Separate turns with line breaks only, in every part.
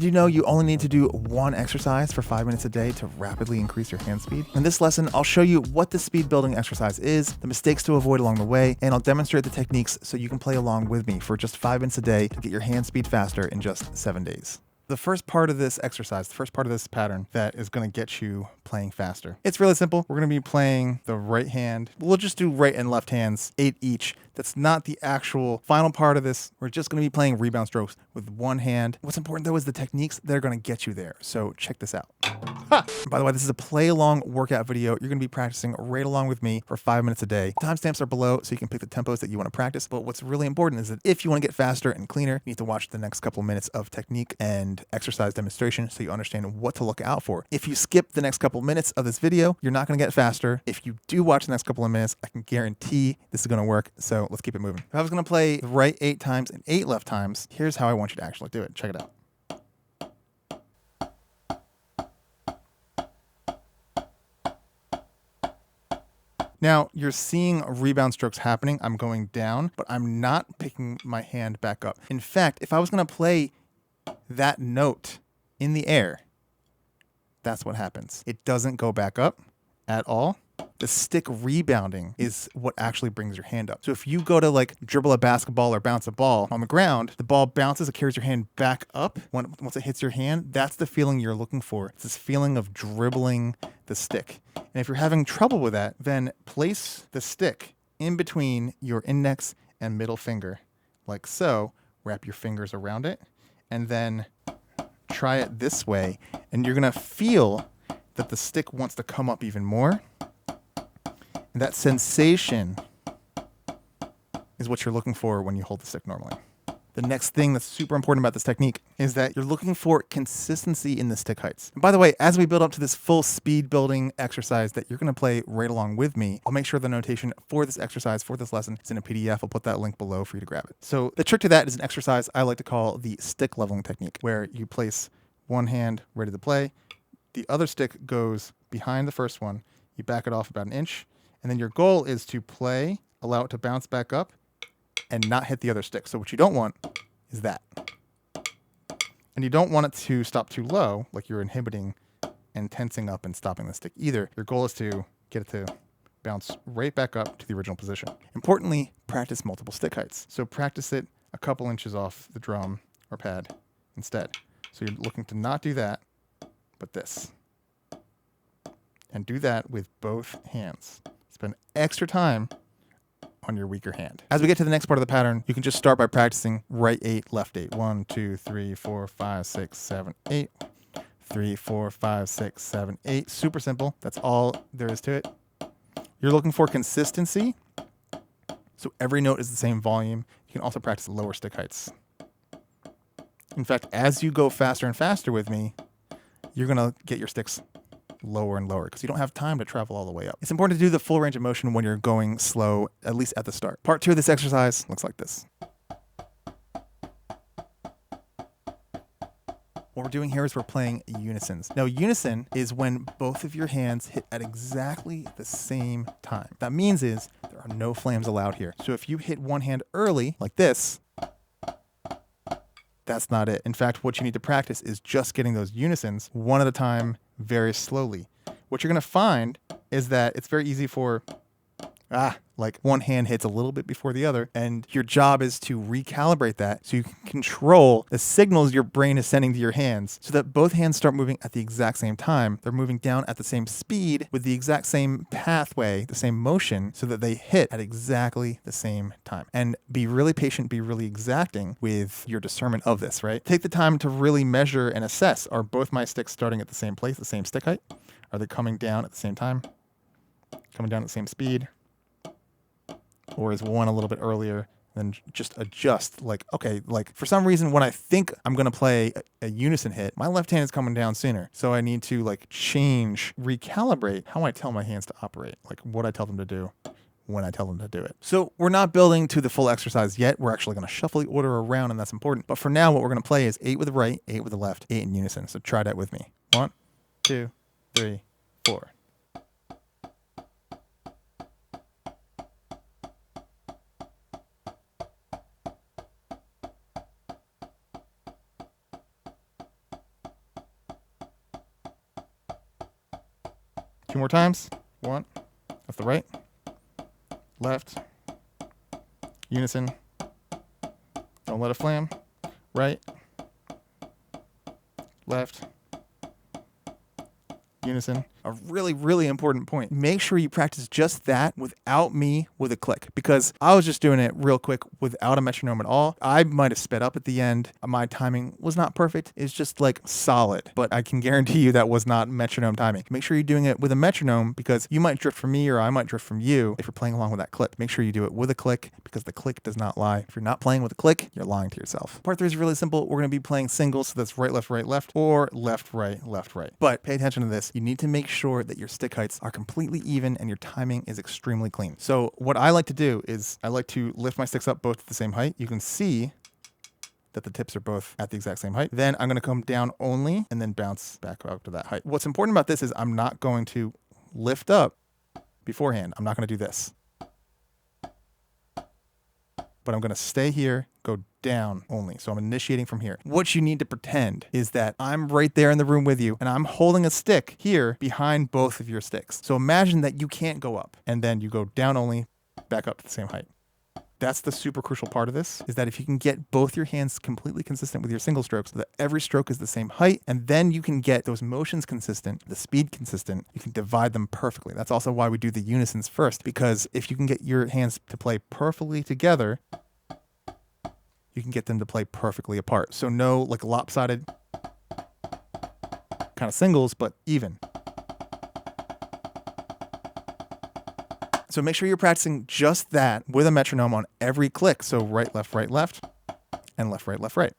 Did you know you only need to do one exercise for 5 minutes a day to rapidly increase your hand speed? In this lesson, I'll show you what the speed building exercise is, the mistakes to avoid along the way, and I'll demonstrate the techniques so you can play along with me for just 5 minutes a day to get your hand speed faster in just 7 days. The first part of this exercise, the first part of this pattern that is going to get you playing faster. It's really simple. We're going to be playing the right hand. We'll just do right and left hands, 8 each. That's not the actual final part of this. We're just going to be playing rebound strokes with one hand. What's important though is the techniques that are going to get you there. So check this out. Ha! By the way, this is a play along workout video. You're going to be practicing right along with me for 5 minutes a day. Timestamps are below so you can pick the tempos that you want to practice. But what's really important is that if you want to get faster and cleaner, you need to watch the next couple minutes of technique and exercise demonstration so you understand what to look out for. If you skip the next couple minutes of this video, you're not going to get faster. If you do watch the next couple of minutes, I can guarantee this is going to work. So let's keep it moving. If I was going to play the right 8 times and 8 left times, here's how I want you to actually do it. Check it out. Now, you're seeing rebound strokes happening. I'm going down, but I'm not picking my hand back up. In fact, if I was going to play that note in the air, that's what happens. It doesn't go back up at all. The stick rebounding is what actually brings your hand up. So if you go to like dribble a basketball or bounce a ball on the ground, the ball bounces, it carries your hand back up. Once it hits your hand, that's the feeling you're looking for. It's this feeling of dribbling the stick. And if you're having trouble with that, then place the stick in between your index and middle finger, like so. Wrap your fingers around it, and then try it this way. And you're gonna feel that the stick wants to come up even more. And that sensation is what you're looking for when you hold the stick normally. The next thing that's super important about this technique is that you're looking for consistency in the stick heights. And by the way, as we build up to this full speed building exercise that you're going to play right along with me, I'll make sure the notation for this exercise, for this lesson, is in a PDF. I'll put that link below for you to grab it. So the trick to that is an exercise I like to call the stick leveling technique, where you place one hand ready to play, the other stick goes behind the first one, you back it off about an inch, and then your goal is to play, allow it to bounce back up, and not hit the other stick. So what you don't want is that. And you don't want it to stop too low, like you're inhibiting and tensing up and stopping the stick either. Your goal is to get it to bounce right back up to the original position. Importantly, practice multiple stick heights. So practice it a couple inches off the drum or pad instead. So you're looking to not do that, but this. And do that with both hands. Spend extra time on your weaker hand. As we get to the next part of the pattern, you can just start by practicing right 8, left 8. 1, 2, 3, 4, 5, 6, 7, 8. 3, 4, 5, 6, 7, 8. Super simple. That's all there is to it. You're looking for consistency. So every note is the same volume. You can also practice lower stick heights. In fact, as you go faster and faster with me, you're going to get your sticks lower and lower because you don't have time to travel all the way up. It's important to do the full range of motion when you're going slow, at least at the start. Part 2 of this exercise looks like this. What we're doing here is we're playing unisons. Now, unison is when both of your hands hit at exactly the same time. What that means is there are no flames allowed here. So if you hit one hand early, like this, that's not it. In fact, what you need to practice is just getting those unisons one at a time, very slowly. What you're going to find is that it's very easy for, like one hand hits a little bit before the other, and your job is to recalibrate that so you can control the signals your brain is sending to your hands so that both hands start moving at the exact same time. They're moving down at the same speed with the exact same pathway, the same motion, so that they hit at exactly the same time. And be really patient, be really exacting with your discernment of this, right? Take the time to really measure and assess. Are both my sticks starting at the same place, the same stick height? Are they coming down at the same time? Coming down at the same speed? Or is one a little bit earlier? Then just adjust. Like, okay, like for some reason, when I think I'm going to play a unison hit, my left hand is coming down sooner. So I need to like change, recalibrate how I tell my hands to operate, like what I tell them to do when I tell them to do it. So we're not building to the full exercise yet. We're actually going to shuffle the order around, and that's important. But for now, what we're going to play is 8 with the right, 8 with the left, 8 in unison. So try that with me. 1, 2, 3, 4. 2 more times. 1, left to right, left, unison, don't let it flam, right, left, unison. A really, really important point. Make sure you practice just that without me with a click, because I was just doing it real quick without a metronome at all. I might have sped up at the end. My timing was not perfect. It's just like solid, but I can guarantee you that was not metronome timing. Make sure you're doing it with a metronome, because you might drift from me or I might drift from you if you're playing along with that click. Make sure you do it with a click, because the click does not lie. If you're not playing with a click, you're lying to yourself. Part 3 is really simple. We're going to be playing singles, so that's right, left, or left, right. But pay attention to this. You need to make sure that your stick heights are completely even and your timing is extremely clean. So what I like to do is I like to lift my sticks up both at the same height. You can see that the tips are both at the exact same height. Then I'm going to come down only and then bounce back up to that height. What's important about this is I'm not going to lift up beforehand. I'm not going to do this. But I'm going to stay here, go down only. So I'm initiating from here. What you need to pretend is that I'm right there in the room with you and I'm holding a stick here behind both of your sticks. So imagine that you can't go up and then you go down only, back up to the same height. That's the super crucial part of this, is that if you can get both your hands completely consistent with your single strokes, so that every stroke is the same height, and then you can get those motions consistent, the speed consistent, you can divide them perfectly. That's also why we do the unisons first, because if you can get your hands to play perfectly together, you can get them to play perfectly apart. So no like lopsided kind of singles, but even. So make sure you're practicing just that with a metronome on every click. So right, left, and left, right.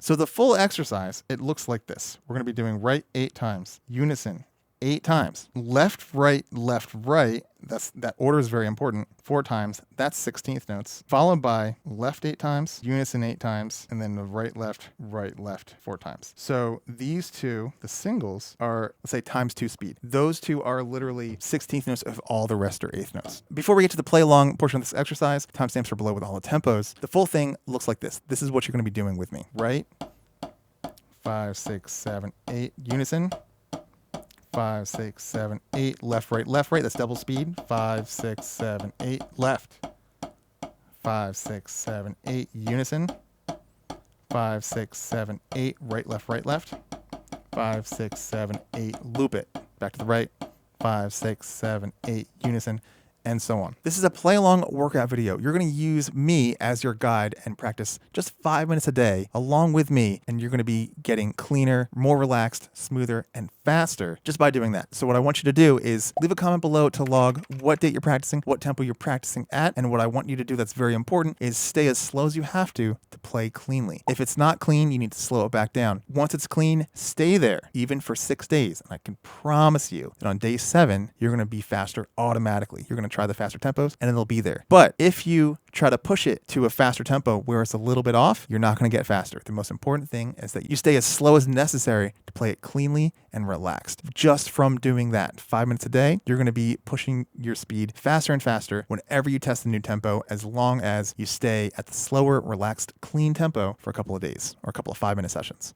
So the full exercise, it looks like this. We're going to be doing right 8 times, unison 8 times, left, right, that order is very important, 4 times, that's 16th notes, followed by left 8 times, unison 8 times, and then the right, left, 4 times. So these two, the singles, are, let's say, times 2 speed. Those two are literally 16th notes if all the rest are 8th notes. Before we get to the play along portion of this exercise, timestamps are below with all the tempos. The full thing looks like this. This is what you're going to be doing with me, right? 5, 6, 7, 8, unison. 5, 6, 7, 8, left, right, that's double speed. 5, 6, 7, 8, left. 5, 6, 7, 8, unison. 5, 6, 7, 8, right, left. 5, 6, 7, 8, loop it. Back to the right. 5, 6, 7, 8, unison. And so on. This is a play along workout video. You're going to use me as your guide and practice just 5 minutes a day along with me. And you're going to be getting cleaner, more relaxed, smoother, and faster just by doing that. So what I want you to do is leave a comment below to log what date you're practicing, what tempo you're practicing at. And what I want you to do that's very important is stay as slow as you have to play cleanly. If it's not clean, you need to slow it back down. Once it's clean, stay there, even for 6 days. And I can promise you that on day 7, you're going to be faster automatically. You're going to try the faster tempos and it'll be there. But if you try to push it to a faster tempo where it's a little bit off, you're not going to get faster. The most important thing is that you stay as slow as necessary to play it cleanly and relaxed. Just from doing that 5 minutes a day, you're going to be pushing your speed faster and faster whenever you test a new tempo, as long as you stay at the slower, relaxed, clean tempo for a couple of days or a couple of 5-minute sessions.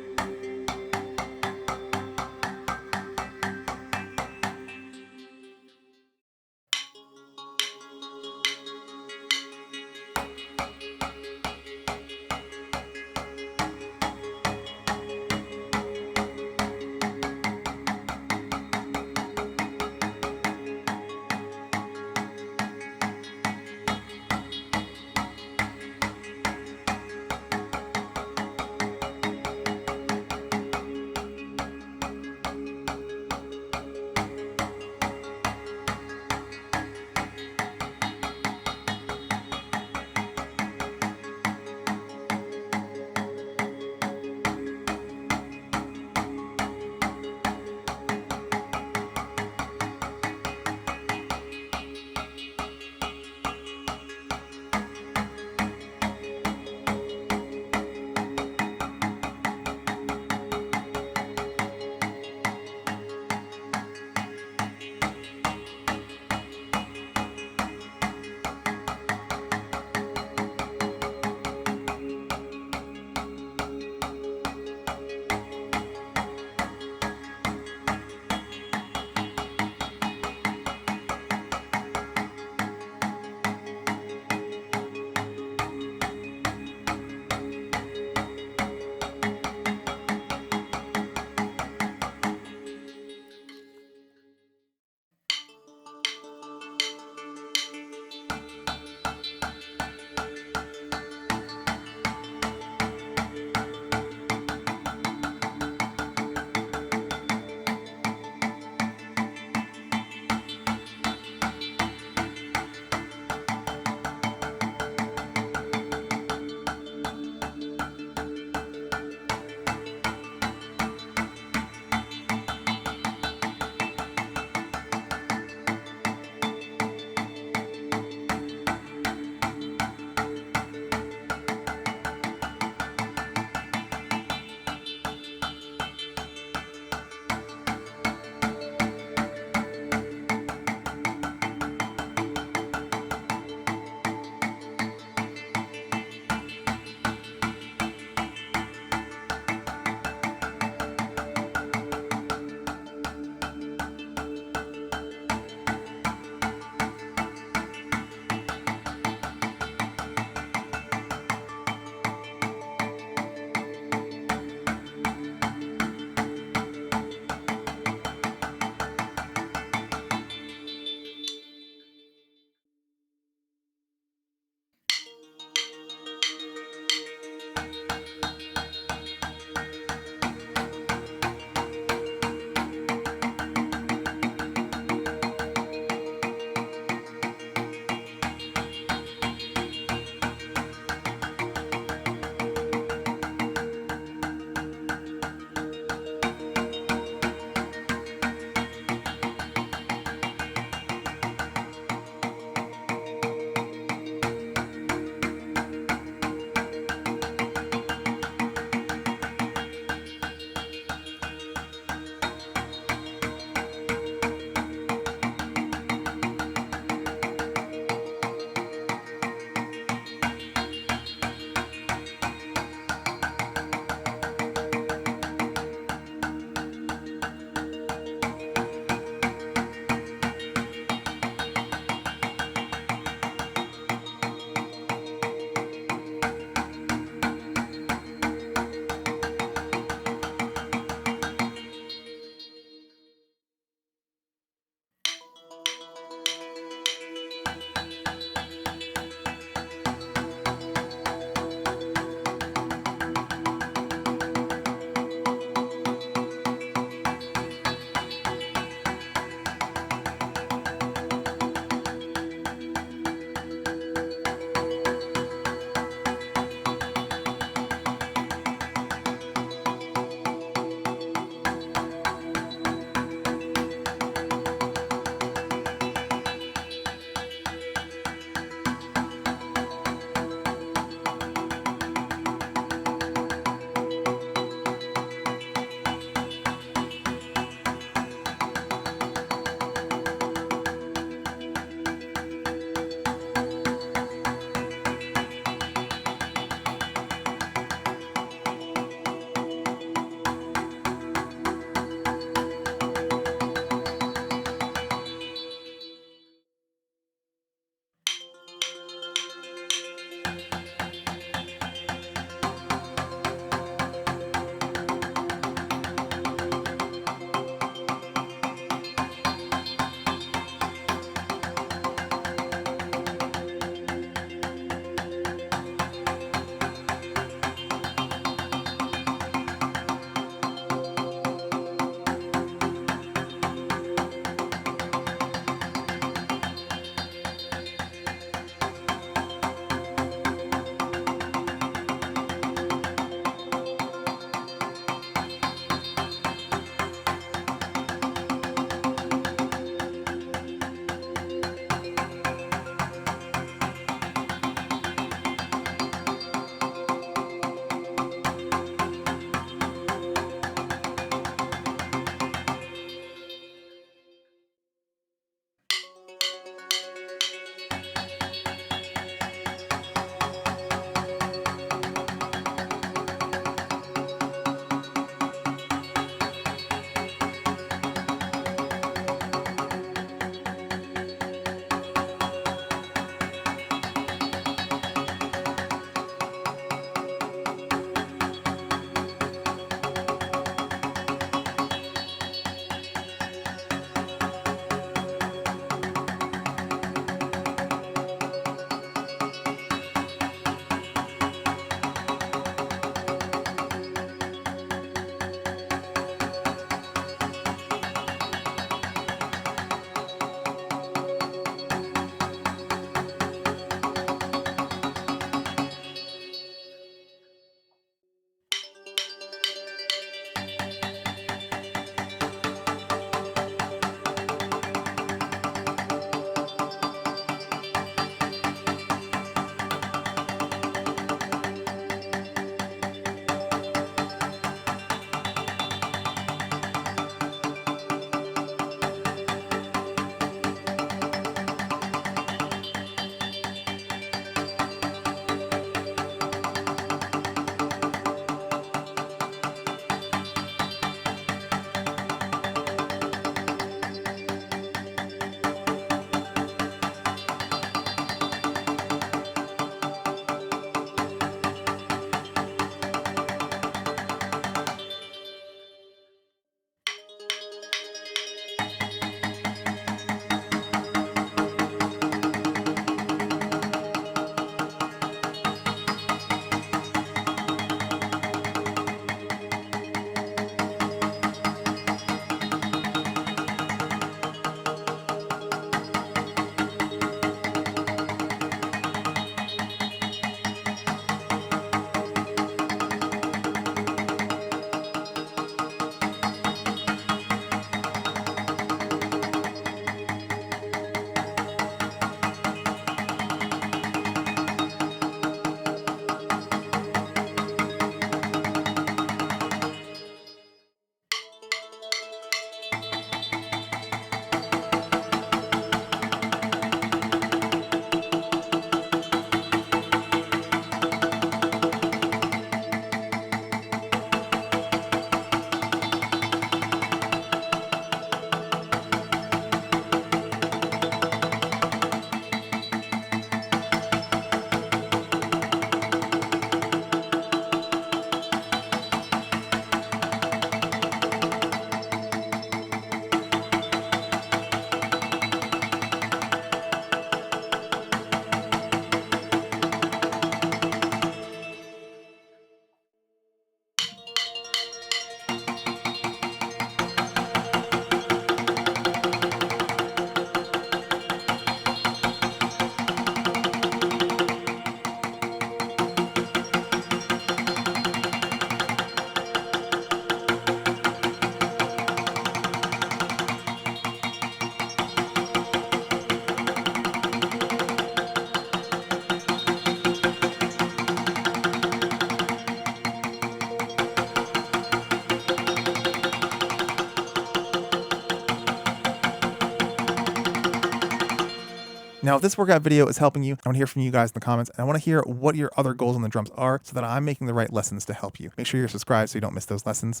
Now, if this workout video is helping you, I want to hear from you guys in the comments, and I want to hear what your other goals on the drums are so that I'm making the right lessons to help you. Make sure you're subscribed so you don't miss those lessons.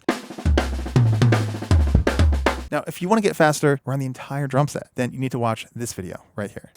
Now, if you want to get faster around the entire drum set, then you need to watch this video right here.